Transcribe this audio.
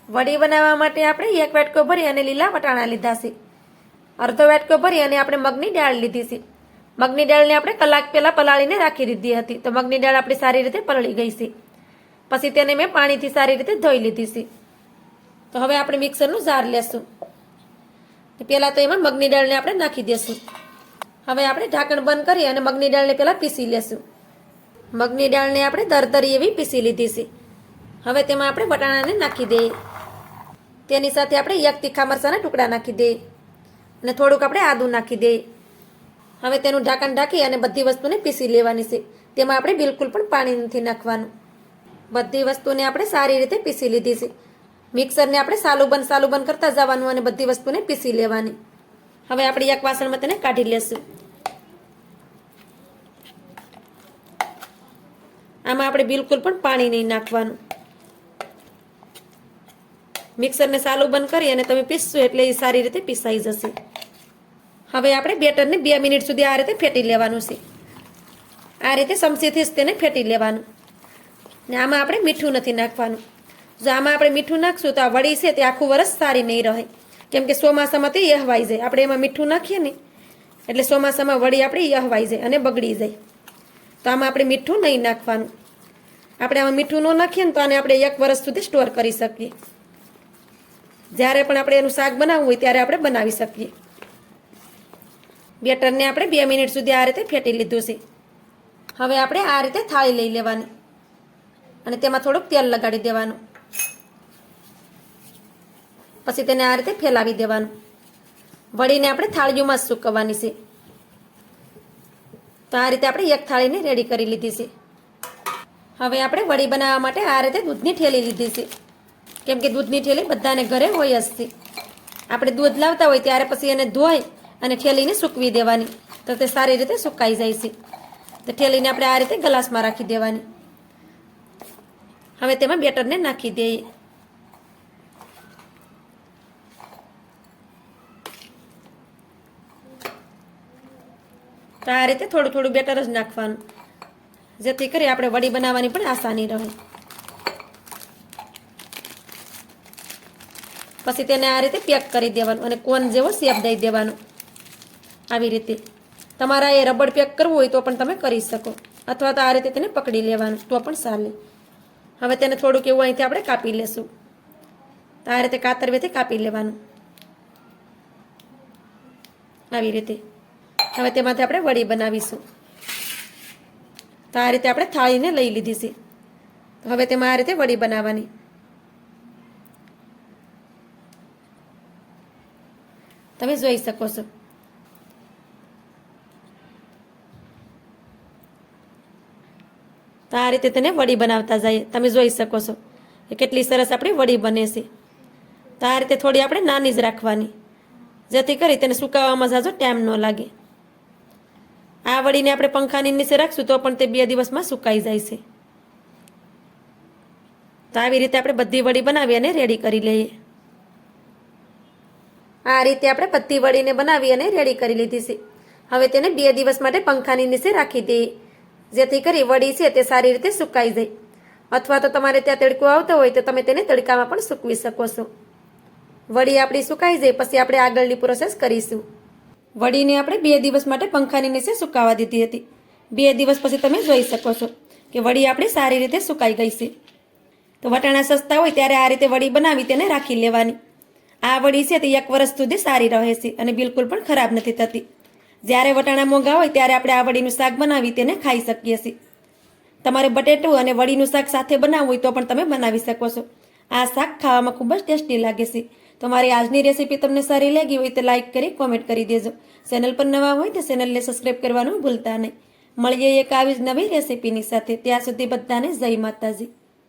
વડી બનાવવા માટે આપણે 1 વાટકો ભરી અને લીલા વટાણા લીધા છે. અડધો વાટકો ભરી અને આપણે મગની દાળ લીધી છે. મગની દાળને આપણે કલાક પહેલાં પલાળીને રાખી દીધી હતી, તો મગની દાળ આપણી સારી રીતે પલળી ગઈ છે. પછી તેને મેં પાણીથી સારી રીતે ધોઈ લીધી છે. તો હવે આપણે મિક્સરનું જાર લેશું. પહેલાં તો એમાં મગની દાળને આપણે નાખી દઈશું. હવે આપણે ઢાંકણ બંધ કરી અને મગની દાળને પહેલાં પીસી લેશું. મગની દાળને આપણે દરદરી એવી પીસી લીધી છે. હવે તેમાં આપણે વટાણાને નાખી દઈએ. તેની સાથે આપણે 1 તીખા મરચાંના ટુકડા નાખી દઈએ અને થોડુંક આપણે આદું નાખી દઈએ. હવે તેનું ઢાંકણ ઢાંકી અને બધી વસ્તુને પીસી લેવાની છે. તેમાં આપણે બિલકુલ પણ પાણી નથી નાખવાનું. બધી વસ્તુને આપણે સારી રીતે પીસી લીધી છે. મિક્સરને આપણે સાલું બંધ કરતા જવાનું અને બધી વસ્તુને પીસી લેવાની. હવે આપણે એક વાસણમાં તેને કાઢી લેશું. આમાં આપણે બિલકુલ પણ પાણી નહીં નાખવાનું. મિક્સરને સાલું બંધ કરી અને તમે પીસશો એટલે એ સારી રીતે પીસાઈ જશે. હવે આપણે બેટરને 2 મિનિટ સુધી આ રીતે ફેટી લેવાનું છે. આ રીતે ચમચીથી જ તેને ફેટી લેવાનું. ને આમાં આપણે મીઠું નથી નાખવાનું. જો આમાં આપણે મીઠું નાખશું તો આ વડી છે તે આખું વરસ સારી નહીં રહે, કેમ કે ચોમાસામાં તે યહવાઈ જાય. આપણે એમાં મીઠું નાખીએ ને એટલે ચોમાસામાં વડી આપણી યહવાઈ જાય અને બગડી જાય. તો આમાં આપણે મીઠું નહીં નાખવાનું. આપણે આમાં મીઠું ન નાખીએ ને તો આને આપણે 1 વર્ષ સુધી સ્ટોર કરી શકીએ. જ્યારે પણ આપણે એનું શાક બનાવવું હોય ત્યારે આપણે બનાવી શકીએ. બેટરને આપણે 2 મિનિટ સુધી આ રીતે ફેટી લીધું છે. હવે આપણે આ રીતે થાળી લઈ લેવાની અને તેમાં થોડુંક તેલ લગાડી દેવાનું. પછી તેને આ રીતે ફેલાવી દેવાનું. વડીને આપણે થાળીઓમાં જ સૂકવવાની છે. તો આ રીતે આપણે એક થાળીને રેડી કરી લીધી છે. હવે આપણે વડી બનાવવા માટે આ રીતે દૂધની થેલી લીધી છે, કેમ કે દૂધની થેલી બધાને ઘરે હોય જ છે. આપણે દૂધ લાવતા હોય ત્યારે પછી એને ધોઈ અને થેલીને સૂકવી દેવાની, તો તે સારી રીતે સુકાઈ જાય છે. તો થેલીને આપણે આ રીતે ગ્લાસમાં રાખી દેવાની. હવે તેમાં બેટરને નાખી દઈએ. તો આ રીતે થોડું થોડું બેટર જ નાખવાનું, જેથી કરી આપણે વડી બનાવવાની પણ આસાની રહે. પછી તેને આ રીતે પેક કરી દેવાનું અને કોન જેવો શેપ દઈ દેવાનો. આવી રીતે તમારા એ રબડ પેક કરવું હોય તો પણ તમે કરી શકો, અથવા તો આ રીતે તેને પકડી લેવાનું તો પણ ચાલે. હવે તેને થોડુંક એવું અહીંથી આપણે કાપી લેશું. તો આ રીતે કાતરવેથી કાપી લેવાનું આવી રીતે. હવે તેમાંથી આપણે વડી બનાવીશું. તો આ રીતે આપણે થાળીને લઈ લીધી છે. હવે તેમાં આ રીતે વડી બનાવવાની. તમે જોઈ શકો છો. તો આ રીતે તેને વડી બનાવતા જઈએ. તમે જોઈ શકો છો કે કેટલી સરસ આપણી વડી બને છે. તો આ રીતે થોડી આપણે નાની જ રાખવાની, જેથી કરી તેને સુકાવવામાં જાજો ટાઈમ ન લાગે. આ વડીને આપણે પંખાની નીચે રાખશું તો પણ તે 2 દિવસમાં સુકાઈ જાય છે. તો આવી રીતે આપણે બધી વડી બનાવી અને રેડી કરી લઈએ. આ રીતે આપણે બધી વડીને બનાવી અને રેડી કરી લીધી છે. હવે તેને 2 દિવસ માટે પંખાની નીચે રાખી દઈએ, જેથી કરી વડી છે તે સારી રીતે સુકાઈ જાય. અથવા તો તમારે ત્યાં તડકો આવતો હોય તો તમે તેને તડકામાં પણ સૂકવી શકો છો. વડી આપણી સુકાઈ જાય પછી આપણે આગળની પ્રોસેસ કરીશું. વડીને આપણે 2 દિવસ માટે પંખાની નીચે સુકાવા દીધી હતી. 2 દિવસ પછી તમે જોઈ શકો છો કે વડી આપણી સારી રીતે સુકાઈ ગઈ છે. તો વટાણા સસ્તા હોય ત્યારે આ રીતે વડી બનાવી તેને રાખી લેવાની. આ વડી છે તે 1 વર્ષ સુધી સારી રહે છે અને બિલકુલ પણ ખરાબ નથી થતી. જ્યારે વટાણા મોંઘા હોય ત્યારે આપણે આ વડીનું શાક બનાવી તેને ખાઈ શકીએ છીએ. તમારે બટેટું અને વડીનું શાક સાથે બનાવવું હોય તો પણ તમે બનાવી શકો છો. આ શાક ખાવામાં ખૂબ જ ટેસ્ટી લાગે છે. તો મારી આજની રેસીપી તમને સારી લાગી હોય તો લાઈક કરી કોમેન્ટ કરી દેજો. ચેનલ પર નવા હોય તો ચેનલને સબસ્ક્રાઈબ કરવાનું ભૂલતા નહીં. મળીએ એક આવી જ નવી રેસીપીની સાથે. ત્યાં સુધી બધાને જય માતાજી.